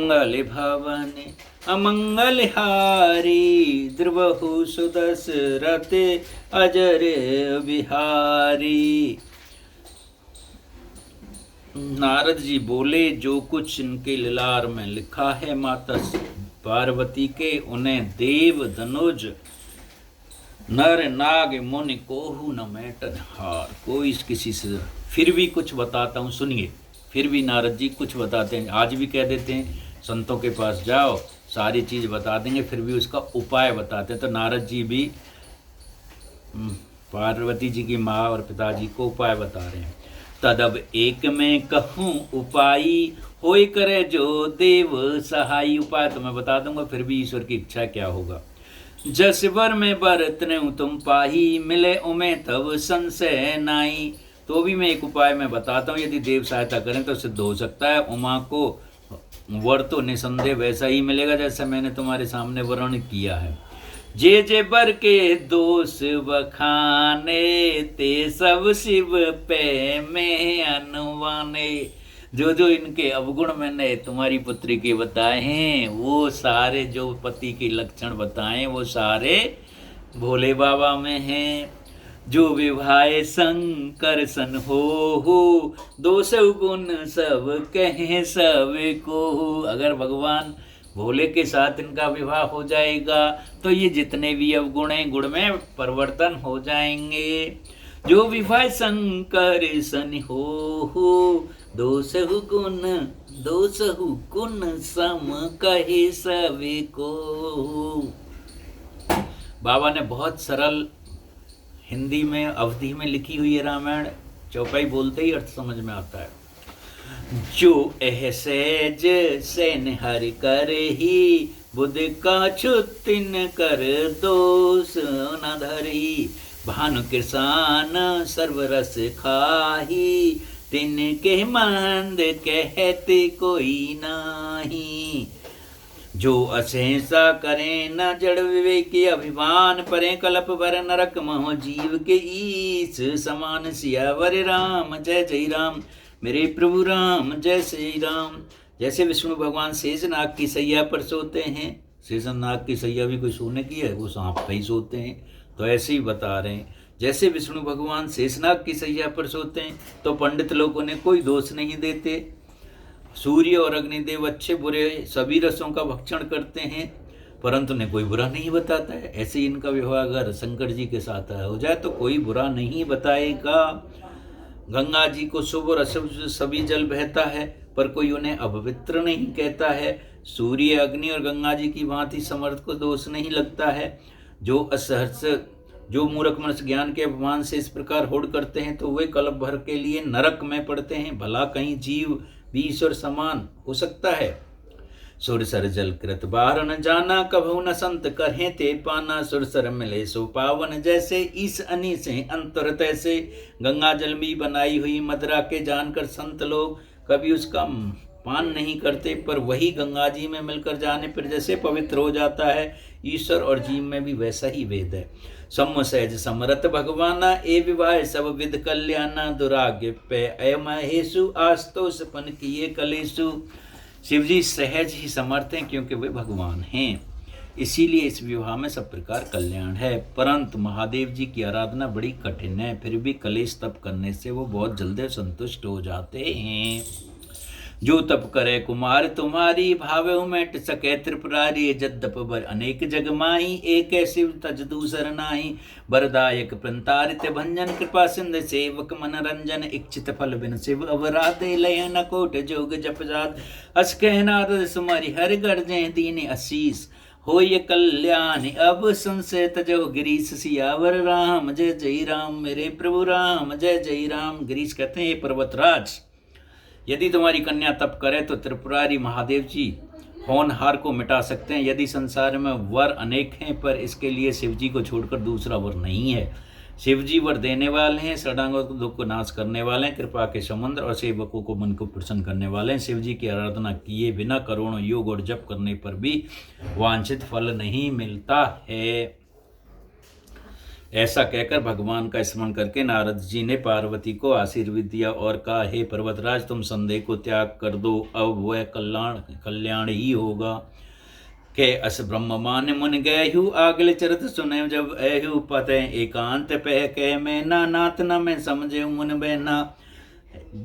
मंगल भवन अमंगल हारी, द्रवहु सुदशरथ अजर बिहारी। नारद जी बोले, जो कुछ इनके लिलार में लिखा है माता पार्वती के, उन्हें देव धनुज नर नाग मुनि कोहु न मेटन हार। कोई किसी से फिर भी कुछ बताता हूँ, सुनिए। फिर भी नारद जी कुछ बताते हैं, आज भी कह देते हैं संतों के पास जाओ सारी चीज़ बता देंगे, फिर भी उसका उपाय बताते हैं। तो नारद जी भी पार्वती जी की माँ और पिताजी को उपाय बता रहे हैं। तदब एक में कहूँ उपाय, होय करे जो देव सहाय। उपाय तो मैं बता दूंगा, फिर भी ईश्वर की इच्छा क्या होगा। जस वर में बरतने तुम पाही, मिले उमे तब संशय नाई। तो भी मैं एक उपाय में बताता हूँ, यदि देव सहायता करें तो सिद्ध हो सकता है। उमा को वर तो निसंदेह वैसा ही मिलेगा जैसा मैंने तुम्हारे सामने वर्णन किया है। जे बर के दोष बखाने, ते सब शिव पे में अनुवाने। जो इनके अवगुण मैंने तुम्हारी पुत्री के बताए हैं, वो सारे जो पति के लक्षण बताए वो सारे भोले बाबा में हैं। जो विवाह शंकर सन हो, दोष गुण सब कहें सब को। अगर भगवान भोले के साथ इनका विवाह हो जाएगा तो ये जितने भी अवगुण हैं गुण में परिवर्तन हो जाएंगे। जो विवाह शंकर सन हो, दोषहु गुण सम कहे सभी को। बाबा ने बहुत सरल हिंदी में अवधि में लिखी हुई है रामायण, चौपाई बोलते ही अर्थ समझ में आता है। जो सहज सेन हरि कर ही, बुध का छुतिन कर दोष न धरी। भानु किसान सर्वरस खाही, तिनके मंद कहते कोई नाही। जो अशेषा करें न जड़ विवेकी, अभिमान परे कल्प भर नरक महो जीव के ईश समान। सियावर राम जय जय राम, मेरे प्रभु राम जय श्री राम। जैसे विष्णु भगवान शेषनाग की सैया पर सोते हैं, शेषनाग की सैया भी कोई सोने की है, वो सांप पे ही सोते हैं, तो ऐसे ही बता रहे हैं। जैसे विष्णु भगवान शेषनाग की सैया पर सोते हैं तो पंडित लोगों ने कोई दोष नहीं देते। सूर्य और अग्निदेव अच्छे बुरे सभी रसों का भक्षण करते हैं, परंतु उन्हें कोई बुरा नहीं बताता है। ऐसे इनका विवाह अगर शंकर जी के साथ हो जाए तो कोई बुरा नहीं बताएगा। गंगा जी को शुभ और अशुभ सभी जल बहता है, पर कोई उन्हें अपवित्र नहीं कहता है। सूर्य अग्नि और गंगा जी की भांति समर्थ को दोष नहीं लगता है। जो मूर्ख मनुष्य ज्ञान के अपमान से इस प्रकार होड़ करते हैं तो वे कल्प भर के लिए नरक में पड़ते हैं। भला कहीं जीव भी ईश्वर समान हो सकता है। सुरसर जल कृत बार न जाना, कभू न संत करें ते पाना। सुरसर मिले सो पावन, जैसे इस अनी से अंतर तैसे। गंगा जल में बनाई हुई मदरा के जानकर संत लोग कभी उसका पान नहीं करते, पर वही गंगा जी में मिलकर जाने पर जैसे पवित्र हो जाता है। ईश्वर और जीव में भी वैसा ही भेद है। सम सहज समरथ भगवाना, ए विवाह सब विध कल्याणा। दुराग्य पे अय महेशु, आस्तोष पन किए कलेशु। शिव जी सहज ही समर्थ हैं क्योंकि वे भगवान हैं, इसीलिए इस विवाह में सब प्रकार कल्याण है। परंतु महादेव जी की आराधना बड़ी कठिन है, फिर भी कलेश तप करने से वो बहुत जल्दी संतुष्ट हो जाते हैं। जो तप करे कुमार तुम्हारी, भावे उमेट सके त्रिपुरारी। जद्दप बर अनेक जग माही, एक शिव तज दूसर नाही। बरदायक प्रंतारित भंजन, कृपा सिंध सेवक मनरंजन। इच्छित फल बिन शिव अवराधे, लय न कोट जोग जप जात। अस कह नारद सुमरि हर गर्जे, दीन आशीष हो ये कल्याण। अब संशय तजो गिरीश, सियावर राम जय जय राम, मेरे प्रभु राम जय जय राम। गिरीश कहते हैं पर्वतराज, यदि तुम्हारी कन्या तप करे तो त्रिपुरारी महादेव जी होनहार को मिटा सकते हैं। यदि संसार में वर अनेक हैं, पर इसके लिए शिव जी को छोड़कर दूसरा वर नहीं है। शिव जी वर देने वाले हैं, षडांगों को दुख को नाश करने वाले हैं, कृपा के समुद्र और सेवकों को मन को प्रसन्न करने वाले हैं। शिव जी की आराधना किए बिना करोड़ों योग और जप करने पर भी वांछित फल नहीं मिलता है। ऐसा कहकर भगवान का स्मरण करके नारद जी ने पार्वती को आशीर्वाद दिया और कहा, हे पर्वतराज, तुम संदेह को त्याग कर दो, अब वह कल्याण ही होगा। के अस ब्रह्म मान मुन गयहु आगले चरत सुने जब ऐहु पते एकांत पह कह मैं ना नाथ न मैं समझे मुन बहना।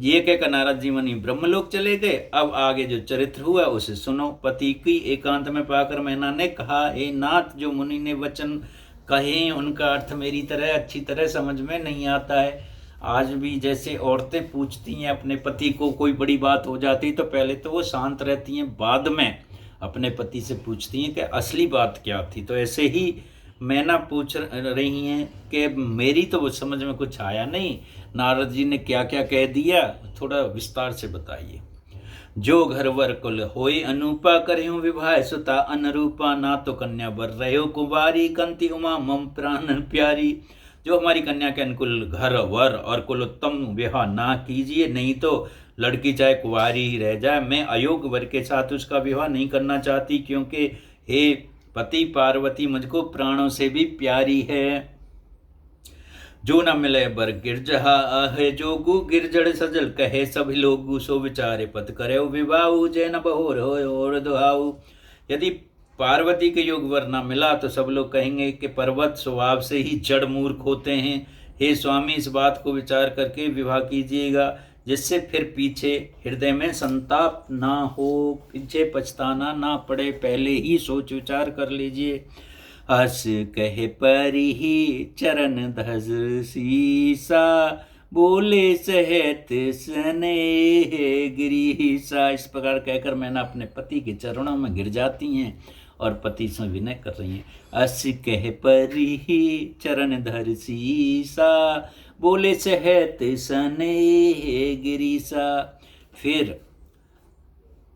ये कहकर नारद जी मुनि ब्रह्मलोक चले गए। अब आगे जो चरित्र हुआ उसे सुनो। पति की एकांत में पाकर मैना ने कहा, हे नाथ, जो मुनि ने वचन कहे उनका अर्थ मेरी तरह अच्छी तरह समझ में नहीं आता है। आज भी जैसे औरतें पूछती हैं अपने पति को, कोई बड़ी बात हो जाती तो पहले तो वो शांत रहती हैं, बाद में अपने पति से पूछती हैं कि असली बात क्या थी। तो ऐसे ही मैना पूछ रही हैं कि मेरी तो वो समझ में कुछ आया नहीं, नारद जी ने क्या क्या कह दिया, थोड़ा विस्तार से बताइए। जो घर वर कुल होए अनूपा करहु विवाह सुता अनुरूपा, ना तो कन्या वर रहो कुंवारी कंति उमा मम प्राण प्यारी। जो हमारी कन्या के अनुकूल घर वर और कुल उत्तम विवाह ना कीजिए, नहीं तो लड़की चाहे कुंवारी ही रह जाए। मैं अयोग्य वर के साथ उसका विवाह नहीं करना चाहती, क्योंकि हे पति पार्वती मुझको प्राणों से भी प्यारी है। जो न मिले बर गिरजहा आहे जोगु, गिरजड़ सजल कहे सभी लोगु, सो विचारे पत करे विवाहु, जय न बहोर होय और दुहाऊ। यदि पार्वती के योग वर न मिला तो सब लोग कहेंगे कि पर्वत स्वभाव से ही जड़ मूर्ख होते हैं। हे स्वामी, इस बात को विचार करके विवाह कीजिएगा, जिससे फिर पीछे हृदय में संताप ना हो, पीछे पछताना ना पड़े, पहले ही सोच विचार कर लीजिए। हस कहे परिही चरण धस सीसा, बोले सहत स्नेह गिरीसा। इस प्रकार कहकर मैंने अपने पति के चरणों में गिर जाती हैं और पति से विनय कर रही हैं। अस कह परिही चरण धर सीसा, बोले सहत स्नेह गिरीसा। फिर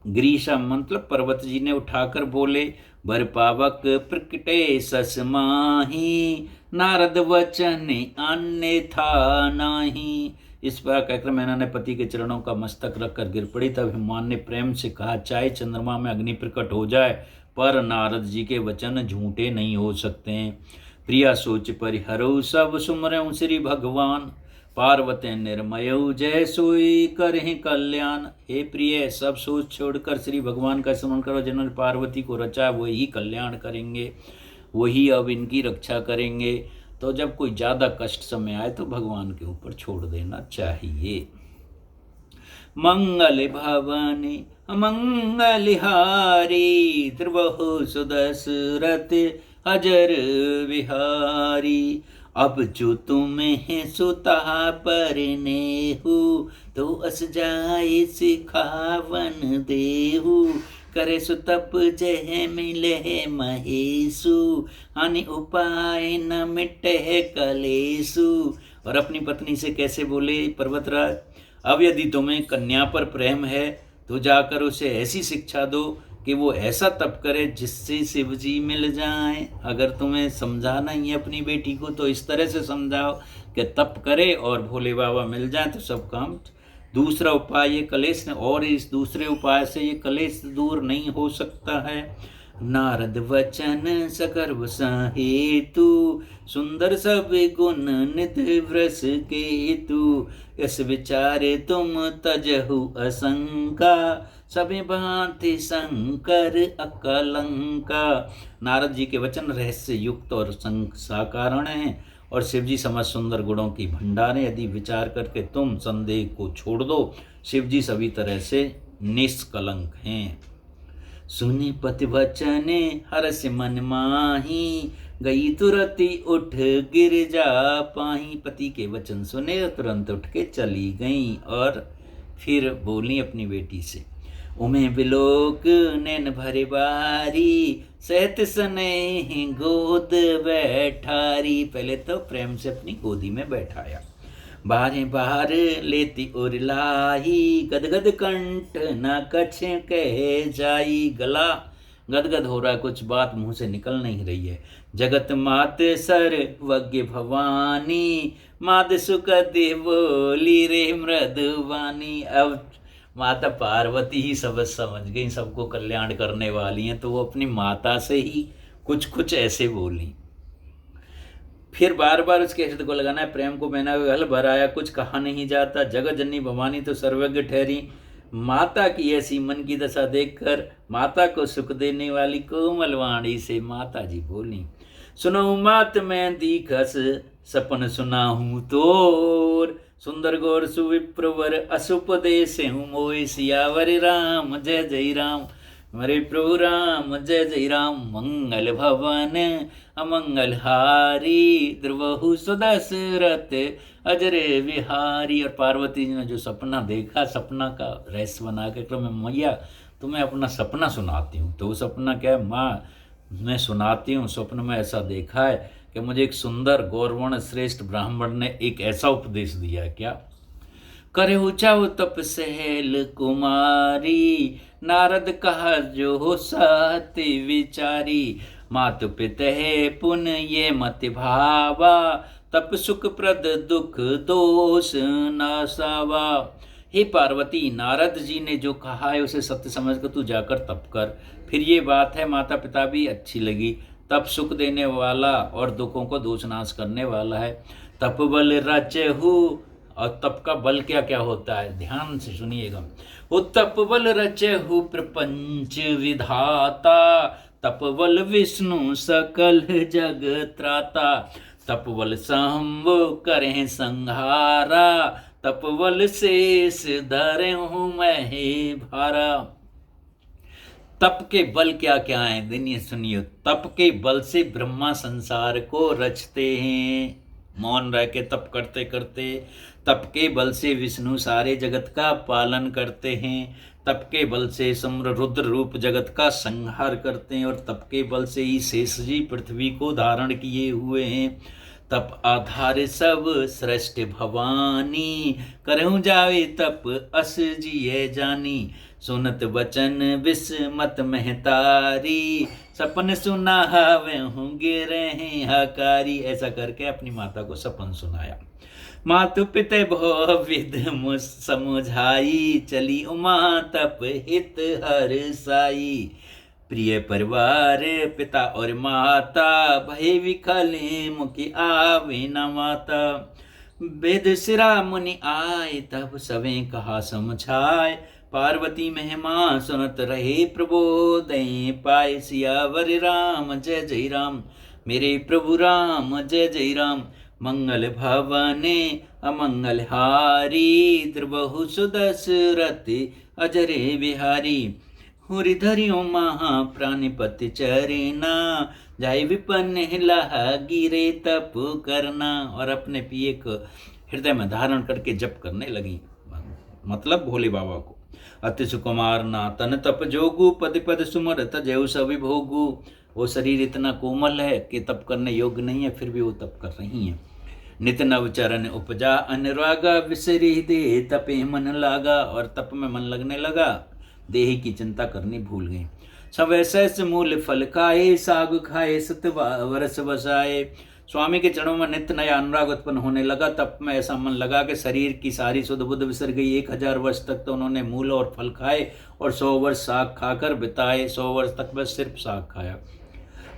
गिरीशा मतलब पर्वत जी ने उठाकर बोले, बर पावक प्रकटे सस माही, नारद वचन अन्य था नाही। इस पर कहकर मैंने ने पति के चरणों का मस्तक रखकर गिर पड़ी। तब हिमान ने प्रेम से कहा, चाहे चंद्रमा में अग्नि प्रकट हो जाए, पर नारद जी के वचन झूठे नहीं हो सकते हैं। प्रिया सोच परिहरऊ सब सुमरऊ श्री भगवान, पार्वती निर्मयऊ जय सोई करहि कल्याण। हे प्रिय, सब सोच छोड़कर श्री भगवान का स्मरण करो, जिन्होंने पार्वती को रचा वही कल्याण करेंगे, वही अब इनकी रक्षा करेंगे। तो जब कोई ज़्यादा कष्ट समय आए तो भगवान के ऊपर छोड़ देना चाहिए। मंगल भवनी मंगलहारी, ध्रुवहु सुदशरथ अजर विहारी। अब जो तुम्हें सुता परनेहु, तो अस जाए सिखावन देहु। करे सुतप जय मिले महेशु, हानि उपाय न मिटे कलेशु। और अपनी पत्नी से कैसे बोले पर्वतराज, अब यदि तुम्हें कन्या पर प्रेम है तो जाकर उसे ऐसी शिक्षा दो कि वो ऐसा तप करे जिससे शिव जी मिल जाएं। अगर तुम्हें समझाना ही है अपनी बेटी को तो इस तरह से समझाओ कि तप करे और भोले बाबा मिल जाएं तो सब काम। दूसरा उपाय ये कलेश, और इस दूसरे उपाय से ये कलेश दूर नहीं हो सकता है। नारद वचन सकर्व सहेतु, सुंदर सब गुण नित व्रस केतु। इस विचारे तुम तजहु असंका, सभी भांति शंकर अकलंका। नारद जी के वचन रहस्य युक्त और साकारण हैं और शिव जी समझ सुंदर गुणों की भंडार है। यदि विचार करके तुम संदेह को छोड़ दो, शिव जी सभी तरह से निष्कलंक हैं। सुनि पति वचने हरस मन माही, गई तुरती उठ गिर जा पाही। पति के वचन सुने और तुरंत उठ के चली गई और फिर बोली अपनी बेटी से, उमे बिलोक नैन भरे बारी, सहत स्नेह गोद बैठारी। पहले तो प्रेम से अपनी गोदी में बैठाया, बारे बाहर लेती उरलाई, गदगद कंठ न कछ कह जाई। गला गदगद हो रहा, कुछ बात मुंह से निकल नहीं रही है। जगत मात सर्वज्ञ भवानी, माद सुकद बोली रे मृदुवानी। अब माता पार्वती ही सब समझ गई, सबको कल्याण करने वाली हैं, तो वो अपनी माता से ही कुछ कुछ ऐसे बोली। फिर बार बार उसके हृदय को लगाना है। प्रेम को मैंने गल भराया, कुछ कहा नहीं जाता। जगत जननी भवानी तो सर्वज्ञ ठहरी। माता की ऐसी मन की दशा देखकर माता को सुख देने वाली कोमल वाणी से माता जी बोली, सुनो मात मैं दीखस सपन सुना हूँ तोर, सुंदर गौर सुविप्रवर असुपदेश हूँ मोय, सियावर राम जय जय राम, मेरे प्रभु राम जय जय राम। मंगल भवन अमंगल हारी, द्रवहु सुदशरथ अजर विहारी। और पार्वती जी ने जो सपना देखा, सपना का रहस्य बना के क्रम में, मैया तुम्हें अपना सपना सुनाती हूँ। तो वो सपना क्या है? माँ मैं सुनाती हूँ। स्वप्न में ऐसा देखा है कि मुझे एक सुंदर गौरवर्ण श्रेष्ठ ब्राह्मण ने एक ऐसा उपदेश दिया है। क्या? करे ऊंचाओ तप सहल कुमारी, नारद कहा जो हो सत्य विचारी, मातु पिता है पुन ये मत भावा, तप सुख प्रद दुख दोष नासावा। हे पार्वती, नारद जी ने जो कहा है उसे सत्य समझ कर तू जाकर तप कर। फिर ये बात है, माता पिता भी अच्छी लगी। तप सुख देने वाला और दुखों को दोष नाश करने वाला है। तप बल रचहु, और तप का बल क्या क्या होता है, ध्यान से सुनिएगा। वो तप बल रचहु प्रपंच विधाता, तप बल विष्णु सकल जग त्राता, तप बल संभो करें संहारा, तप बल शेष धरे हूँ मैं हे भारा। तप के बल क्या क्या है, दुनिया सुनियो। तप के बल से ब्रह्मा संसार को रचते हैं, मौन रह के तप करते करते। तप के बल से विष्णु सारे जगत का पालन करते हैं। तप के बल से सम्र रुद्र रूप जगत का संहार करते हैं। और तप के बल से ही शेष जी पृथ्वी को धारण किए हुए हैं। तप आधार सब श्रेष्ठ भवानी, करहूँ जावे तप अस जिये जानी, सुनत वचन विस्मत महतारी, सपन सुना हवे हूँ गिरे हैं हकारी। ऐसा करके अपनी माता को सपन सुनाया। मातु पिते भो विध समझाई, चली उमा तप हित हर साई, प्रिय परिवार पिता और माता, भय विखले मुखी आवे न माता। वेद सिरा मुनि आए तब सवे कहा समझाए, पार्वती महिमा सुनत रहे प्रबोधय पाए। सियावर राम जय जय राम, मेरे प्रभु राम जय जय राम। मंगल भवने अमंगल हारी, द्रवहु सुदशरथ अजरे विहारी। हुरिधरियो महा प्राणिपति चरेना, जाय विपन्न लहा गिरे तप करना। और अपने पिए को हृदय में धारण करके जप करने लगी, मतलब भोले बाबा को। अति सुकुमार ना तन तप जोगु, पद पद सुमर तजेउ सवि भोगु। वो शरीर इतना कोमल है कि तप करने योग्य नहीं है, फिर भी वो तप कर रही हैं। नित नव चरण उपजा अनुरागा, विसरी दे तपे मन लागा। और तप में मन लगने लगा, देह की चिंता करनी भूल गई। सब सहस मूल फल खाए, साग खाए सत वर्ष बसाए। स्वामी के चरणों में नित्य नया अनुराग उत्पन्न होने लगा। तप में ऐसा मन लगा कि शरीर की सारी सुध बुध विसर गई। 1000 वर्ष तक तो उन्होंने मूल और फल खाए और 100 वर्ष साग खाकर बिताए। 100 वर्ष तक बस सिर्फ साग खाया।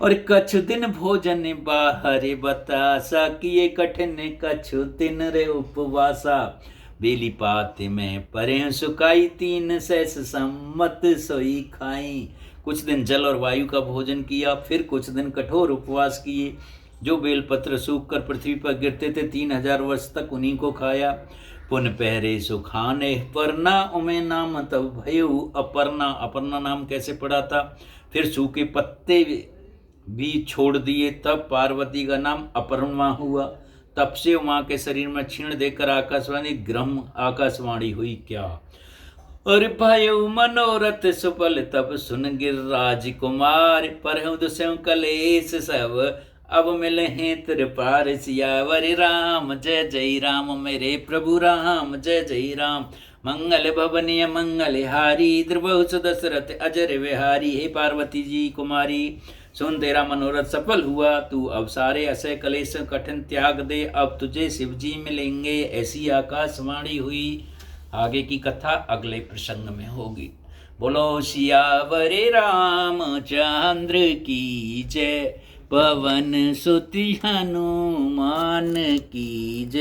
और कछु दिन भोजन बाहर बतासा, किए कठिन कछु दिन रे उपवासा। बेली पात में परे सुकाई, 3 सहस सम्मत सोई खाई। कुछ दिन जल और वायु का भोजन किया, फिर कुछ दिन कठोर उपवास किए। जो बेलपत्र सूख कर पृथ्वी पर गिरते थे 3000 वर्ष तक उन्हीं को खाया। पुन पहरे सुखाने परना उमे नाम तब भयउ अपर्णा। अपर्णा नाम कैसे पड़ा था? फिर सूखे पत्ते भी छोड़ दिए, तब पार्वती का नाम अपर्णा हुआ। तब से उमा के शरीर में क्षीण देकर आकाशवाणी ग्रह आकाशवाणी हुई। क्या? और भयो मनोरथ सुफल तब सुन गिरिराज कुमार, पर स्वयं कलेश सब अब मिले हैं तिर पार। सियावर राम जय जय राम, मेरे प्रभु राम जय जय राम। मंगल भवनीय मंगल हारी, द्रवहु सुदशरथ अजर विहारी। हे पार्वती जी कुमारी, सुन तेरा मनोरथ सफल हुआ। तू अब सारे असह कलेश कठिन त्याग दे, अब तुझे शिव जी मिलेंगे। ऐसी आकाशवाणी हुई। आगे की कथा अगले प्रसंग में होगी। बोलो सियावर रामचंद्र की जय, पवन सुत हनुमान की जय।